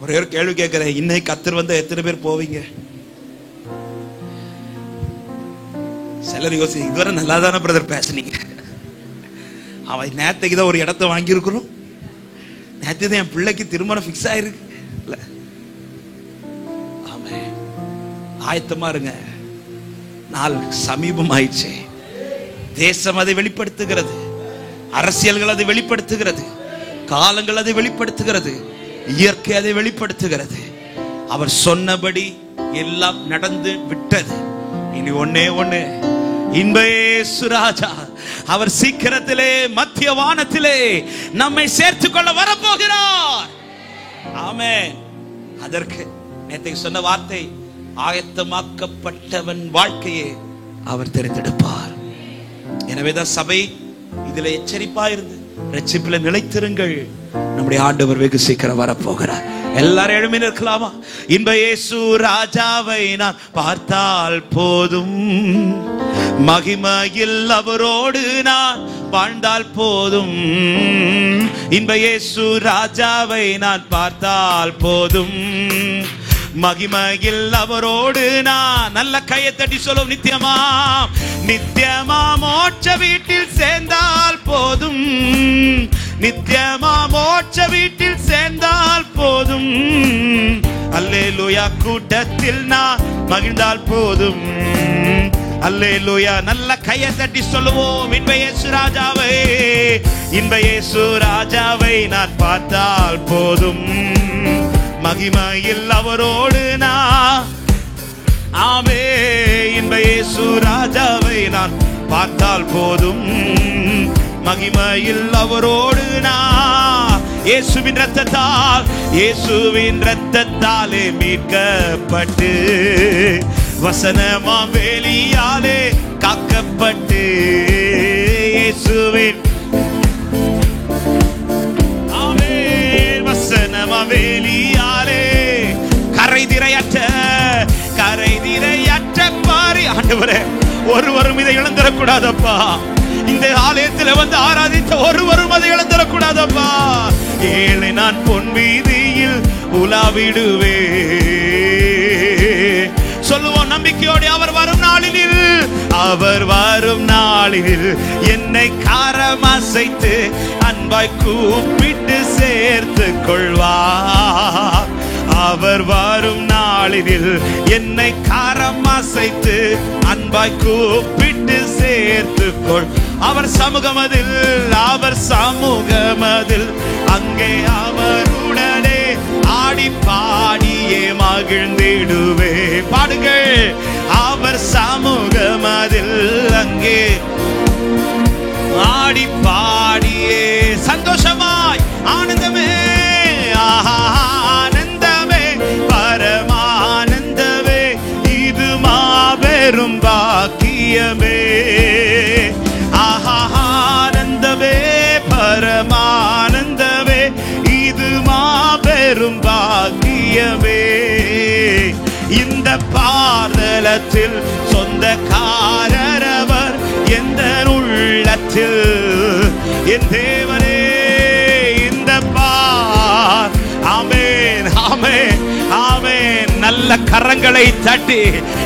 ஒரே ஒரு கேள்வி கேட்கிறேன், இன்னைக்கு கர்த்தர் வந்தா எத்தனை பேர் போவீங்க? சிலர் யோசி, இதுவரை நல்லா தானே பிரதர் பேசுனீங்க. அவன் நேற்றுக்கு தான் ஒரு இடத்த வாங்கியிருக்கிறோம், நேற்று தான் என் பிள்ளைக்கு திருமணம் ஃபிக்ஸ் ஆயிருக்கு. ஆமே, ஆயத்தமா இருங்க, நாள் சமீபம் ஆயிடுச்சு. தேசம் அதை வெளிப்படுத்துகிறது, அரசியல்கள் அதை வெளிப்படுத்துகிறது, காலங்கள் அதை வெளிப்படுத்துகிறது, இயற்கை அதை வெளிப்படுத்துகிறது. அவர் சொன்னபடி எல்லாம் நடந்து விட்டது. இனி ஒன்னே ஒண்ணு, இன்ப இயேசு ராஜா அவர் சீக்கிரத்திலே மத்திய வானத்திலே நம்மை சேர்த்துக் கொள்ள வரப்போகிறார். ஆமென். அதற்கு நேற்று சொன்ன வார்த்தை, ஆயத்தமாக்கப்பட்டவன் வாழ்க்கையை அவர் தெரிந்தெடுப்பார். எனவேதான் சபை இதுல எச்சரிப்பா இருந்து ரட்சிப்பில நிலைத்திருங்கள். நம்முடைய ஆண்டவர் வெகு சீக்கிரம் வரப்போகிறார். எல்லாரும் எழுமி நிற்கலாமா? இன்ப இயேசு ராஜாவை நான் பார்த்தால் போதும், மகிமையில் அவரோடு நான் வாழ்ந்தால் போதும். இன்ப இயேசு ராஜாவை நான் பார்த்தால் போதும், மகிமையில் அவரோடு நான். நல்ல கையை தட்டி சொல்லும், நித்தியமா நித்தியமா மோட்ச வீட்டில் சேர்ந்தால் போதும், நித்தியமா மோட்ச வீட்டில் சேர்ந்தால் போதும். அல்லேலூயா கூட்டத்தில் நான் மகிழ்ந்தால் போதும். அல்லேலூயா. நல்ல கையை தட்டி சொல்லுவோம், இன்ப இயேசு ராஜாவை, இன்ப இயேசு ராஜாவை நான் பார்த்தால் போதும், மகிமையில் அவரோடு நான். ஆமே, இன்ப இயேசு ராஜாவை நான் பார்த்தால் போதும், மகிமையில் அவரோடு நான். இயேசுவின் இரத்தத்தால், இயேசுவின் இரத்தத்தாலே மீட்கப்பட்டு, வசனமாம் வேலியாலே காக்கப்பட்டு, இயேசுவின் வசனமாம் வேலியாலே கரைதிரையற்ற பாரி. ஆண்டவரே, ஒருவரும் இதை இழந்துடக்கூடாதப்பா. இந்த ஆலயத்தில் வந்து ஆராதித்த ஒருவரும் அதை இழந்துடக்கூடாதப்பா. ஏழை நான் பொன் வீதியில் உலாவிடுவே. சொல்லுவோம் நம்பிக்கையோடு, அவர் வரும் நாளில், அவர் வரும் நாளில் என்னை காரம் அசைத்து அன்பாய் கூப்பிட்டு சேர்த்து கொள்வார். அவர் வரும் நாளில் என்னை காரம் அசைத்து அன்பாய் கூப்பிட்டு சேர்த்து கொள். அவர் சமூகமதில், அவர் சமூகமதில் அங்கே அவருடனே ஆடி பாடியே மகிழ்ந்திடுவே. பாடுங்கள், அவர் சமூகமதில் அங்கே ஆடி பாடியே சந்தோஷமாய் ஆனந்தமே, ஆனந்தமே பரமானந்தமே, இது மாபெரும் பாக்கியமே. ஆனந்தமே பரமானந்தமே, இது மாபெரும் பாக்கியமே. இந்த பாதலத்தில் சொந்தக்காரவர் எந்த உள்ளத்தில் என் தேவனே. இந்த பார். ஆமென், ஆமென், ஆமென். நல்ல கரங்களை தட்டி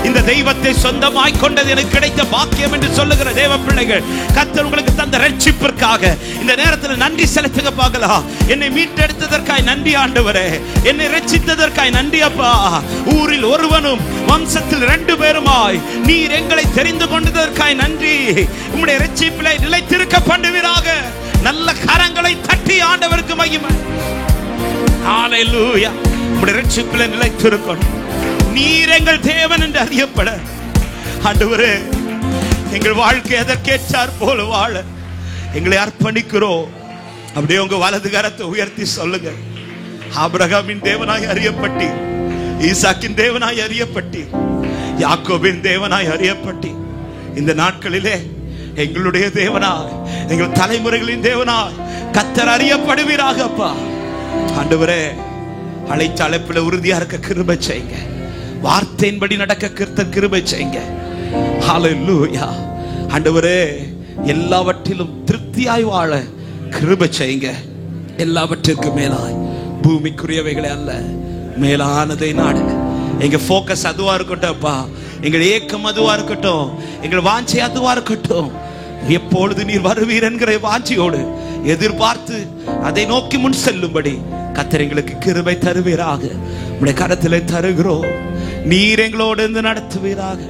இந்த தெய்வத்தை சொந்தமாய் கொண்டது எனக்கு கிடைத்த பாக்கியம் என்று சொல்லுகிற தேவ பிள்ளைகள், கர்த்தர் உங்களுக்கு தந்த ரட்சிப்பிற்காக இந்த நேரத்தில் நன்றி செலுத்துங்க. பார்க்கலாம், என்னை மீட்டெடுத்ததற்காய் நன்றி ஆண்டவரே, என்னை ரட்சித்ததற்காய் நன்றி அப்பா. ஊரில் ஒருவனும் வம்சத்தில் 2 பேருமாய் நீர் எங்களை தெரிந்து கொண்டதற்காய் நன்றி. உம்முடைய ரட்சிப்பிலே நிலைத்திருக்க பண்ணுவீராக. நல்ல கரங்களை தட்டி ஆண்டவருக்கு மகிமை. ஹalleluya. உம்முடைய ரட்சிப்பிலே நிலைத்திருக்கணும். நீர் எங்கள் தேவன் என்று அறியப்பட ஆண்டவரே, எங்கள் வாழ்க்கை அதற்கேற்றார் போல வாழ எங்களை அர்ப்பணிக்கிறோம். அப்படியே உங்க வலது கரத்தை உயர்த்தி சொல்லுங்க, ஆபிரகாமின் தேவனாய் அறியப்பட்டி, ஈசாக்கின் தேவனாய் அறியப்பட்டி, யாக்கோபின் தேவனாய் அறியப்பட்டி, இந்த நாட்களிலே எங்களுடைய தேவனாய், எங்கள் தலைமுறைகளின் தேவனாய் கர்த்தர் அறியப்படுவீராக அப்பா. ஆண்டவரே, அழைத்த அழைப்பில் உறுதியா இருக்க கிருபை செய்யுங்க. வார்த்தையின்படி நடக்க கர்த்தர் கிருபை செய்யுங்க. ஹalleluya. ஆண்டவரே, எல்லாவற்றிலும் திருப்தியாய் வாழ கிருபை செய்யுங்க. எல்லாவற்றிற்கும் மேலாய் பூமிக்குரியவைகளை அல்ல, மேலானதை நாடுங்க. எங்க போக்கஸ் அதுவா இருக்கட்டும்ப்பா. எங்கள் ஏக்கம் அதுவா இருக்கட்டும். எங்கள் வாஞ்சை அதுவா இருக்கட்டும். எப்பொழுது நீர் வருவீர் என்கிற வாஞ்சியோடு எதிர்பார்த்து அதை நோக்கி முன் செல்லும்படி கர்த்தர் எங்களுக்கு கிருபை தருவீராக. உம்முடைய கரத்திலே தருகிறோம். நீர் எங்களோடு இருந்து நடத்துவீராக.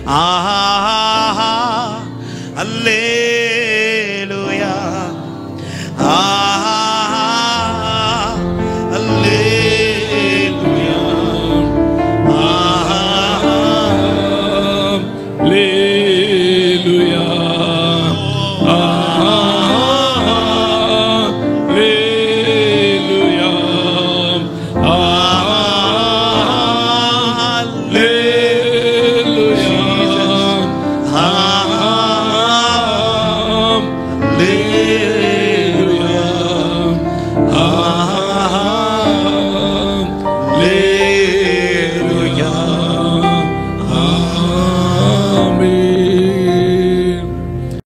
ஆஹா, அல்லேலூயா, ஆஹா, அல்லேலூயா, ஆஹா, அல்லேலூயா, ஆஹா, அல்லேலூயா, ஆஹா, அல்லேலூயா, ஆஹா, அல்லேலூயா, ஆஹா, அல்லேலூயா.